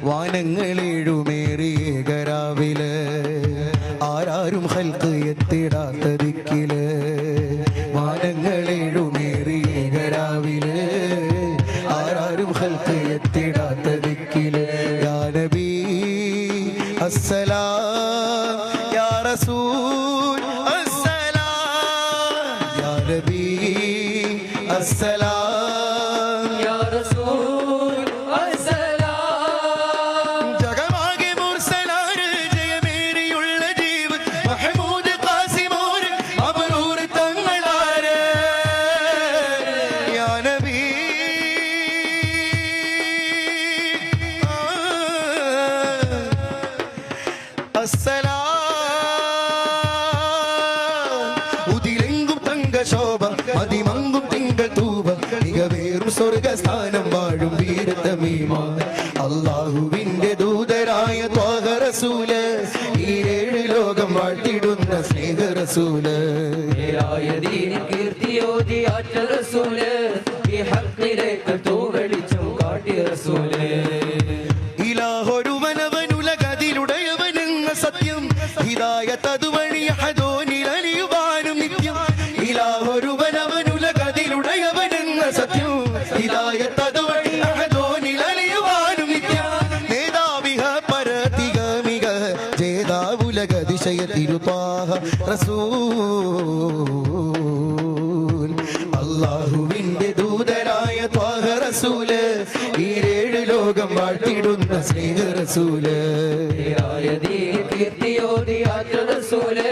വാനങ്ങളേഴുമേറിയേകരാവില് ആരാരും ഹൽക്ക് എത്തിടാത്ത ദിക്കില് വാനങ്ങളേഴുമേറിയേകരാവില് ആരാരും ഹൽക്ക് എത്തിടാത്ത ദിക്കില് യാ നബി അസ്സലാം യാ റസൂൽ അസ്സലാം യാ നബി അസ്സലാം യാ റസൂൽ അസ്സലാം ജഗമാകെ മുർസലാണ് ജയമേറിയുള്ള ജീവൻ മഹമൂദ് ഖാസിമോർ അബ്റൂർ തങ്ങളാരെ യാ നബി അസ്സലാം ഉദിലെങ്കും തങ്കശോഭ മതിമങ്കും തിങ്കൾ തൂവ മികവേറും സ്വർഗസ്ഥാനം വാഴും വീരതമീമ അല്ലാഹുവിന്റെ ദൂതരായ ത്വാഹ റസൂല് ഈ ഏഴ് ലോകം വാഴ്ത്തിടുന്ന സ്നേഹ റസൂല് കീർത്തിയോതി ആറ്റ റസൂല് ഈ ഹഖിലേക്ക് തൂവെളിച്ചം കാട്ടി റസൂല് ഇലാഹൊരുവനവനുലകതിലുടയവനെന്ന സത്യം ഹിദായത്ത് അതുവഴി അഹദോനിലലിയുവാനും നിത്യം ഇലാഹൊരുവനവനുലകതിലുടയവനെന്ന സത്യം ഹിദായത്ത് അതുവഴി അഹദോനിലലിയുവാനും നിത്യം നേതാവിഹ പരതിഗമിക ജേതാവുലകതിശയ തിരുത്വാഹ റസൂൽ അല്ലാഹുവിന്റെ ദൂതരായ ത്വാഹ റസൂല് ഈ ഏഴ് ലോകം വാഴ്ത്തിടുന്ന സ്നേഹ റസൂല് കീർത്തിയോതി ആറ്റ റസൂല്